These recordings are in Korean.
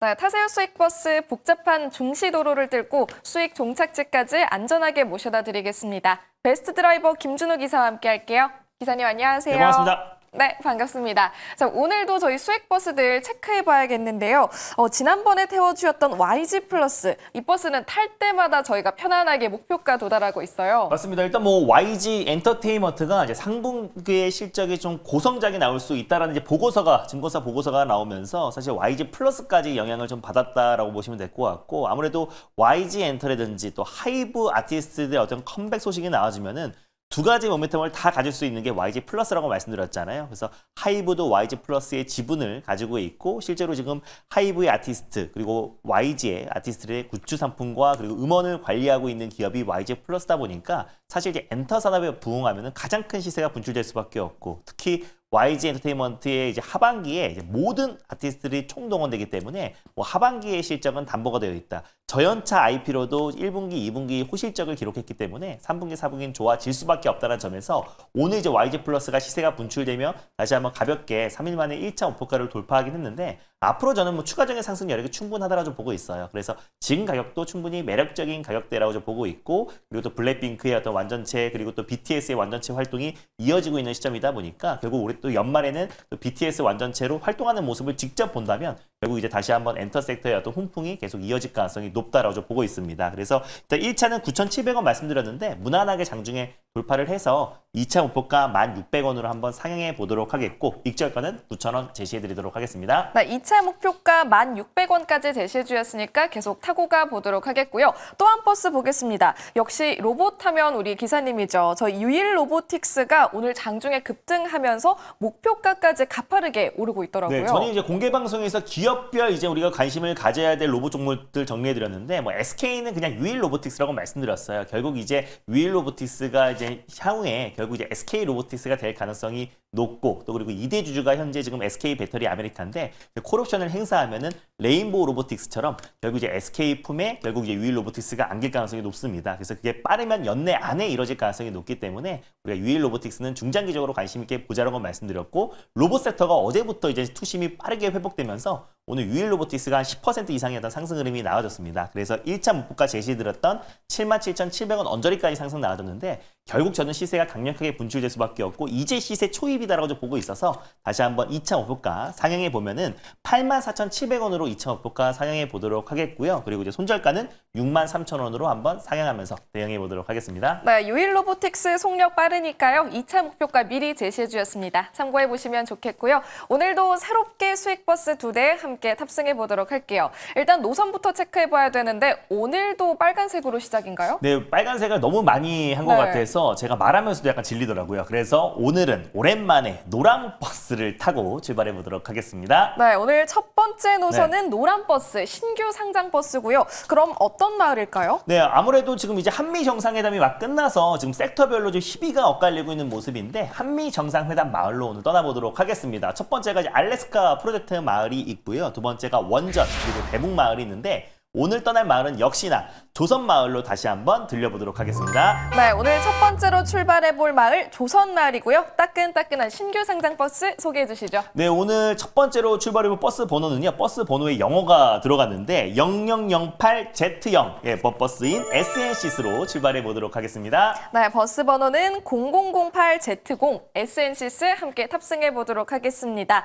네, 타세요 수익버스 복잡한 중시도로를 뚫고 수익 종착지까지 안전하게 모셔다 드리겠습니다. 베스트 드라이버 김준호 기사와 함께 할게요. 기사님 안녕하세요. 네, 반갑습니다. 네, 반갑습니다. 자, 오늘도 저희 수익버스들 체크해봐야겠는데요. 지난번에 태워주셨던 YG 플러스, 이 버스는 탈 때마다 저희가 편안하게 목표가 도달하고 있어요. 맞습니다. 일단 뭐 YG 엔터테인먼트가 이제 상분기의 실적이 좀 고성장이 나올 수 있다라는 이제 보고서가 증권사 보고서가 나오면서 사실 YG 플러스까지 영향을 좀 받았다라고 보시면 될 것 같고, 아무래도 YG 엔터라든지 또 하이브 아티스트들의 어떤 컴백 소식이 나와주면은 두 가지 모멘텀을 다 가질 수 있는 게 YG 플러스라고 말씀드렸잖아요. 그래서 하이브도 YG 플러스의 지분을 가지고 있고, 실제로 지금 하이브의 아티스트 그리고 YG의 아티스트들의 굿즈 상품과 그리고 음원을 관리하고 있는 기업이 YG 플러스다 보니까 사실 이제 엔터 산업에 부응하면 가장 큰 시세가 분출될 수밖에 없고, 특히 YG 엔터테인먼트의 이제 하반기에 이제 모든 아티스트들이 총동원되기 때문에 뭐 하반기의 실적은 담보가 되어 있다. 저연차 IP로도 1분기, 2분기 호실적을 기록했기 때문에 3분기, 4분기는 좋아질 수밖에 없다는 점에서 오늘 이제 YG 플러스가 시세가 분출되며 다시 한번 가볍게 3일 만에 1차 5%가를 돌파하긴 했는데, 앞으로 저는 뭐 추가적인 상승 여력이 충분하다라고 좀 보고 있어요. 그래서 지금 가격도 충분히 매력적인 가격대라고 좀 보고 있고, 그리고 또 블랙핑크의 어떤 완전체 그리고 또 BTS의 완전체 활동이 이어지고 있는 시점이다 보니까 결국 우리 또 연말에는 또 BTS 완전체로 활동하는 모습을 직접 본다면 결국 이제 다시 한번 엔터 섹터의 어떤 훈풍이 계속 이어질 가능성이 높다라고 좀 보고 있습니다. 그래서 일단 1차는 9,700원 말씀드렸는데 무난하게 장중에 돌파를 해서 2차 목표가 1,600원으로 한번 상향해 보도록 하겠고, 익절가는 9,000원 제시해 드리도록 하겠습니다. 네, 2차 목표가 1,600원까지 제시해 주셨으니까 계속 타고 가 보도록 하겠고요. 또 한 버스 보겠습니다. 역시 로봇 하면 우리 기사님이죠. 저희 유일 로보틱스가 오늘 장중에 급등하면서 목표가까지 가파르게 오르고 있더라고요. 네, 저는 이제 공개 방송에서 기업별 이제 우리가 관심을 가져야 될 로봇 종목들 정리해 드렸는데, 뭐 SK는 그냥 유일 로보틱스라고 말씀드렸어요. 결국 이제 유일 로보틱스가 이제 향후에 결국 이제 SK 로보틱스가 될 가능성이 높고, 또 그리고 2대 주주가 현재 지금 SK 배터리 아메리카인데 콜옵션을 행사하면은 레인보우 로보틱스처럼 결국 이제 SK 품에 결국 이제 유일 로보틱스가 안길 가능성이 높습니다. 그래서 그게 빠르면 연내 안에 이뤄질 가능성이 높기 때문에 우리가 유일 로보틱스는 중장기적으로 관심 있게 보자라고 말씀드렸고, 로봇 섹터가 어제부터 이제 투심이 빠르게 회복되면서 오늘 유일 로보틱스가 한 10% 이상의 어떤 상승 흐름이 나와줬습니다. 그래서 1차 목표가 제시드렸던 77,700원 언저리까지 상승 나와줬는데, 결국 저는 시세가 강력하게 분출될 수밖에 없고 이제 시세 초입이다라고 좀 보고 있어서 다시 한번 2차 목표가 상향해 보면은 84,700원으로 2차 목표가 상향해 보도록 하겠고요. 그리고 이제 손절가는 63,000원으로 한번 상향하면서 대응해 보도록 하겠습니다. 네, 유일 로보틱스 속력 빠르니까요. 2차 목표가 미리 제시해 주셨습니다. 참고해 보시면 좋겠고요. 오늘도 새롭게 수익버스 2대 함께 탑승해 보도록 할게요. 일단 노선부터 체크해 봐야 되는데 오늘도 빨간색으로 시작인가요? 네, 빨간색을 너무 많이 한 것 같아서 제가 말하면서도 약간 질리더라고요. 그래서 오늘은 오랜만에 노랑 버스를 타고 출발해 보도록 하겠습니다. 네, 오늘 첫 번째 노선은 노란 버스, 신규 상장 버스고요. 그럼 어떤 마을일까요? 네, 아무래도 지금 이제 한미 정상회담이 막 끝나서 지금 섹터별로 좀 희비가 엇갈리고 있는 모습인데, 한미 정상회담 마을로 오늘 떠나보도록 하겠습니다. 첫 번째가 이제 알래스카 프로젝트 마을이 있고요. 두 번째가 원전 그리고 대북 마을이 있는데, 오늘 떠날 마을은 역시나 조선마을로 다시 한번 들려보도록 하겠습니다. 네, 오늘 첫 번째로 출발해볼 마을 조선마을이고요. 따끈따끈한 신규 상장 버스 소개해 주시죠. 네, 오늘 첫 번째로 출발해볼 버스 번호는요, 버스 번호에 영어가 들어갔는데 0008Z0 예, 버스인 SNCS로 출발해 보도록 하겠습니다. 네, 버스 번호는 0008Z0 SNCS 함께 탑승해 보도록 하겠습니다.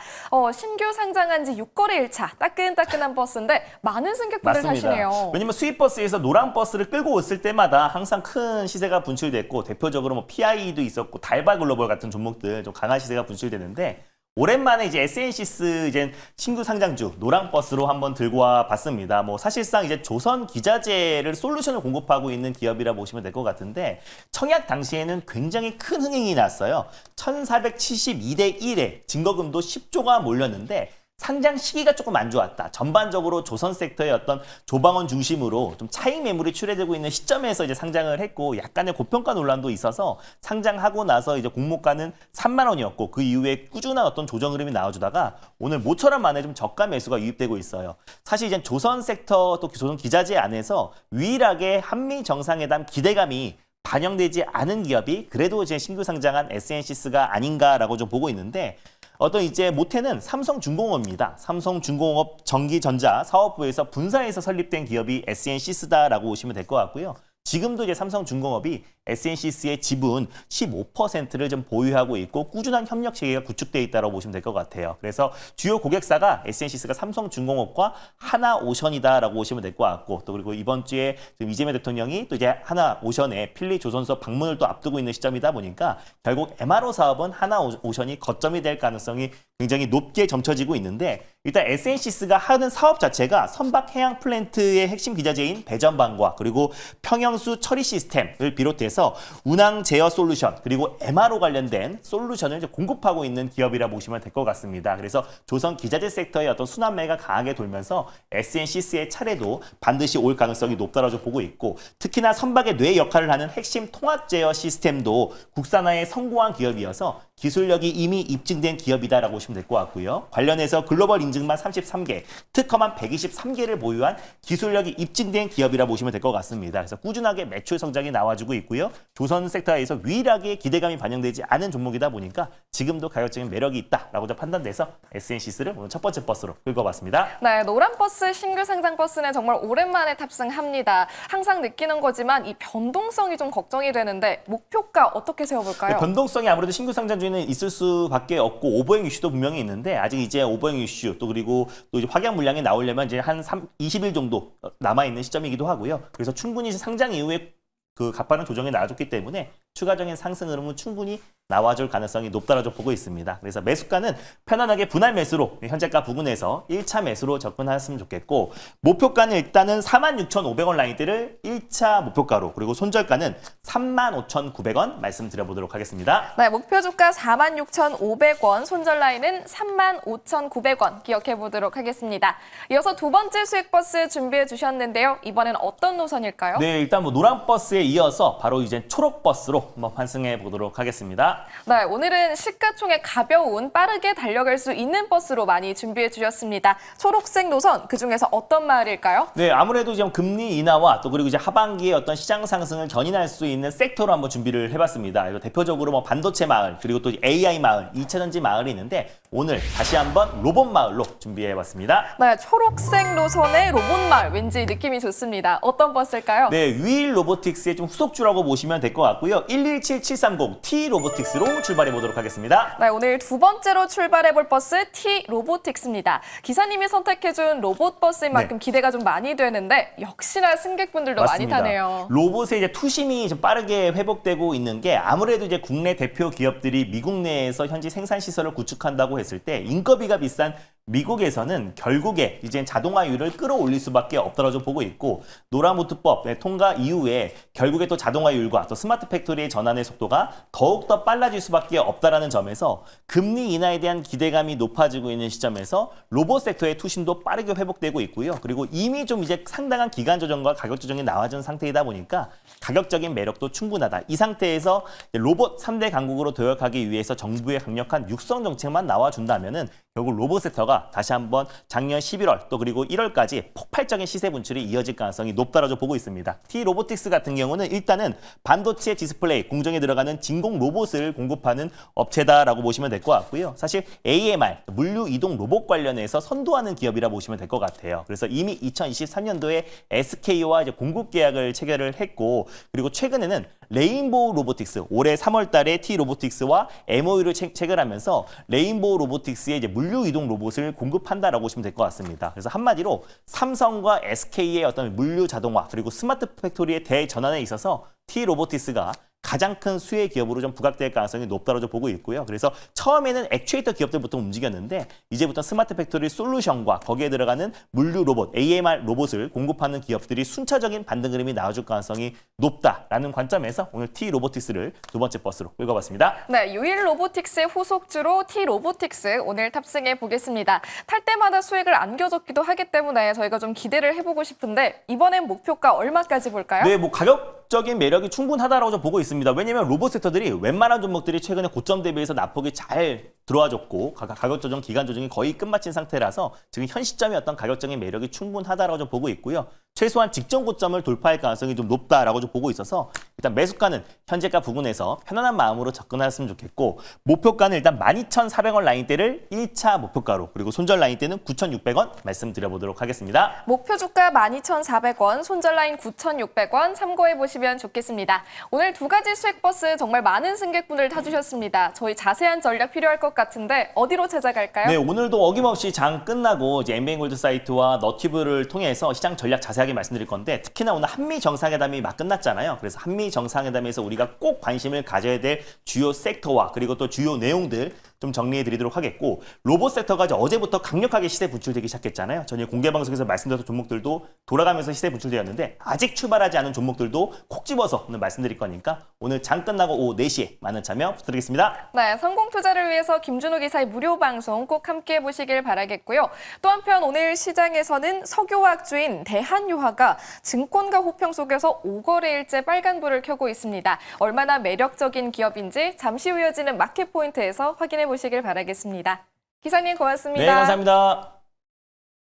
신규 상장한 지 6거래 1차 따끈따끈한 버스인데 많은 승객분들 타시네요. 왜냐면 수입버스에서 노란 버스를 끌고 있을 때마다 항상 큰 시세가 분출됐고, 대표적으로 뭐 PI도 있었고 달바 글로벌 같은 종목들 좀 강한 시세가 분출되는데, 오랜만에 이제 SNCS 이제 신규 상장주 노랑 버스로 한번 들고 와 봤습니다. 뭐 사실상 이제 조선 기자재를 솔루션을 공급하고 있는 기업이라 보시면 될 것 같은데, 청약 당시에는 굉장히 큰 흥행이 났어요. 1472대 1에 증거금도 10조가 몰렸는데 상장 시기가 조금 안 좋았다. 전반적으로 조선 섹터의 어떤 조방원 중심으로 좀 차익 매물이 출회되고 있는 시점에서 이제 상장을 했고, 약간의 고평가 논란도 있어서 상장하고 나서 이제 공모가는 3만 원이었고 그 이후에 꾸준한 어떤 조정 흐름이 나와주다가 오늘 모처럼 만에 좀 저가 매수가 유입되고 있어요. 사실 이제 조선 섹터 또 조선 기자재 안에서 유일하게 한미 정상회담 기대감이 반영되지 않은 기업이 그래도 이제 신규 상장한 SNCS가 아닌가라고 좀 보고 있는데, 어떤 이제 모태는 삼성중공업입니다. 삼성중공업 전기전자 사업부에서 분사해서 설립된 기업이 SNC스다라고 보시면 될 것 같고요. 지금도 이제 삼성중공업이 SNC스의 지분 15%를 좀 보유하고 있고 꾸준한 협력 체계가 구축되어 있다고 보시면 될 것 같아요. 그래서 주요 고객사가 SNC스가 삼성중공업과 하나오션이다라고 보시면 될 것 같고 또 그리고 이번 주에 지금 이재명 대통령이 또 이제 하나오션의 필리조선소 방문을 또 앞두고 있는 시점이다 보니까 결국 MRO 사업은 하나오션이 거점이 될 가능성이 굉장히 높게 점쳐지고 있는데 일단 SNC스가 하는 사업 자체가 선박 해양 플랜트의 핵심 기자재인 배전방과 그리고 평형수 처리 시스템을 비롯해서 운항 제어 솔루션 그리고 MRO 관련된 솔루션을 이제 공급하고 있는 기업이라 보시면 될 것 같습니다. 그래서 조선 기자재 섹터의 어떤 순환매가 강하게 돌면서 SNC스의 차례도 반드시 올 가능성이 높다라고 보고 있고 특히나 선박의 뇌 역할을 하는 핵심 통합 제어 시스템도 국산화에 성공한 기업이어서 기술력이 이미 입증된 기업이다라고 보시면 될 것 같고요. 관련해서 글로벌 인증만 33개, 특허만 123개를 보유한 기술력이 입증된 기업이라 보시면 될 것 같습니다. 그래서 꾸준하게 매출 성장이 나와주고 있고요. 조선 섹터에서 유일하게 기대감이 반영되지 않은 종목이다 보니까 지금도 가격적인 매력이 있다라고 판단돼서 SNC스를 오늘 첫 번째 버스로 긁어봤습니다. 네, 노란 버스 신규 상장 버스는 정말 오랜만에 탑승합니다. 항상 느끼는 거지만 이 변동성이 좀 걱정이 되는데 목표가 어떻게 세워볼까요? 변동성이 아무래도 신규 상장 중에는 있을 수밖에 없고 오버행 이슈도 분명히 있는데 아직 이제 오버행 이슈 또 그리고 또 이제 확약 물량이 나오려면 이제 한 20일 정도 남아 있는 시점이기도 하고요. 그래서 충분히 상장 이후에 그 가파른 조정이 나와줬기 때문에 추가적인 상승 흐름은 충분히 나와줄 가능성이 높다라고 보고 있습니다. 그래서 매수가는 편안하게 분할 매수로 현재가 부근에서 1차 매수로 접근하셨으면 좋겠고 목표가는 일단은 46,500원 라인대를 1차 목표가로 그리고 손절가는 35,900원 말씀드려보도록 하겠습니다. 네, 목표 주가 46,500원, 손절 라인은 35,900원 기억해 보도록 하겠습니다. 이어서 두 번째 수익 버스 준비해 주셨는데요. 이번엔 어떤 노선일까요? 네, 일단 뭐 노란 버스에 이어서 바로 이제 초록 버스로 한번 환승해 보도록 하겠습니다. 네, 오늘은 시가총액 가벼운 빠르게 달려갈 수 있는 버스로 많이 준비해 주셨습니다. 초록색 노선 그중에서 어떤 마을일까요? 네, 아무래도 이제 금리 인하와 또 그리고 이제 하반기에 어떤 시장 상승을 견인할 수 있는 섹터로 한번 준비를 해봤습니다. 이거 대표적으로 뭐 반도체 마을 그리고 또 AI 마을, 2차전지 마을이 있는데 오늘 다시 한번 로봇 마을로 준비해봤습니다. 네, 초록색 노선의 로봇 마을 왠지 느낌이 좋습니다. 어떤 버스일까요? 네, 유일 로보틱스의 좀 후속주라고 보시면 될 것 같고요. 117730 T 로보틱스로 출발해 보도록 하겠습니다. 네, 오늘 두 번째로 출발해볼 버스 T 로보틱스입니다. 기사님이 선택해준 로봇 버스인 만큼 기대가 좀 많이 되는데 역시나 승객분들도 맞습니다. 많이 타네요. 로봇의 이제 투심이 좀 빠르게 회복되고 있는 게 아무래도 이제 국내 대표 기업들이 미국 내에서 현지 생산 시설을 구축한다고 했을 때 인건비가 비싼 미국에서는 결국에 이제 자동화율을 끌어올릴 수밖에 없다라고 보고 있고 노란보트법 통과 이후에 결국에 또 자동화율과 또 스마트 팩토리의 전환의 속도가 더욱더 빨라질 수밖에 없다라는 점에서 금리 인하에 대한 기대감이 높아지고 있는 시점에서 로봇 섹터의 투심도 빠르게 회복되고 있고요. 그리고 이미 좀 이제 상당한 기간 조정과 가격 조정이 나와준 상태이다 보니까 가격적인 매력도 충분하다. 이 상태에서 로봇 3대 강국으로 도약하기 위해서 정부의 강력한 육성 정책만 나와준다면은 결국 로봇 섹터가 다시 한번 작년 11월 또 그리고 1월까지 폭발적인 시세 분출이 이어질 가능성이 높다라고 보고 있습니다. T 로보틱스 같은 경우는 일단은 반도체 디스플레이 공정에 들어가는 진공 로봇을 공급하는 업체다라고 보시면 될 것 같고요. 사실 AMR 물류 이동 로봇 관련해서 선도하는 기업이라 보시면 될 것 같아요. 그래서 이미 2023년도에 SK와 이제 공급 계약을 체결을 했고 그리고 최근에는 레인보우 로보틱스 올해 3월 달에 T 로보틱스와 MOU를 체결하면서 레인보우 로보틱스의 이제 물류 이동 로봇을 공급한다라고 보시면 될 것 같습니다. 그래서 한마디로 삼성과 SK의 어떤 물류 자동화 그리고 스마트 팩토리의 대전환에 있어서 T 로보틱스가 가장 큰 수혜 기업으로 좀 부각될 가능성이 높다고 보고 있고요. 그래서 처음에는 액추에이터 기업들부터 움직였는데 이제부터 스마트 팩토리 솔루션과 거기에 들어가는 물류 로봇, AMR 로봇을 공급하는 기업들이 순차적인 반등 흐름이 나와줄 가능성이 높다라는 관점에서 오늘 T 로보틱스를 두 번째 버스로 끌어봤습니다. 네, 유일 로보틱스의 후속주로 T 로보틱스 오늘 탑승해 보겠습니다. 탈 때마다 수익을 안겨줬기도 하기 때문에 저희가 좀 기대를 해보고 싶은데 이번엔 목표가 얼마까지 볼까요? 네, 뭐 가격적인 매력이 충분하다라고 좀 보고 있습니다. 왜냐하면 로봇 섹터들이 웬만한 종목들이 최근에 고점 대비해서 낙폭이 잘 들어와줬고 가격 조정, 기간 조정이 거의 끝마친 상태라서 지금 현 시점이 어떤 가격적인 매력이 충분하다라고 좀 보고 있고요. 최소한 직전 고점을 돌파할 가능성이 좀 높다라고 좀 보고 있어서 일단 매수가는 현재가 부근에서 편안한 마음으로 접근하셨으면 좋겠고 목표가는 일단 12,400원 라인대를 1차 목표가로 그리고 손절 라인대는 9,600원 말씀드려보도록 하겠습니다. 목표 주가 12,400원, 손절 라인 9,600원 참고해 보시면 좋겠습니다. 오늘 두 가지 수익 버스 정말 많은 승객분들 타주셨습니다. 저희 자세한 전략 필요할 것 같은데 어디로 찾아갈까요? 네, 오늘도 어김없이 장 끝나고 이제 엠베인골드 사이트와 너튜브를 통해서 시장 전략 자세하게 말씀드릴 건데 특히나 오늘 한미 정상회담이 막 끝났잖아요. 그래서 한미 정상회담에서 우리가 꼭 관심을 가져야 될 주요 섹터와 그리고 또 주요 내용들 좀 정리해 드리도록 하겠고 로봇 섹터가 이제 어제부터 강력하게 시세 분출되기 시작했잖아요. 전에 공개 방송에서 말씀드렸던 종목들도 돌아가면서 시세 분출되었는데 아직 출발하지 않은 종목들도 콕 집어서 오늘 말씀드릴 거니까 오늘 장 끝나고 오후 4시에 많은 참여 부탁드리겠습니다. 네, 성공 투자를 위해서 김준호 기사의 무료 방송 꼭 함께 보시길 바라겠고요. 또 한편 오늘 시장에서는 석유화학주인 대한유화가 증권가 호평 속에서 5거래일째 빨간불을 켜고 있습니다. 얼마나 매력적인 기업인지 잠시 후 이어지는 마켓포인트에서 확인해 보시길 바라겠습니다. 기사님 고맙습니다. 네, 감사합니다.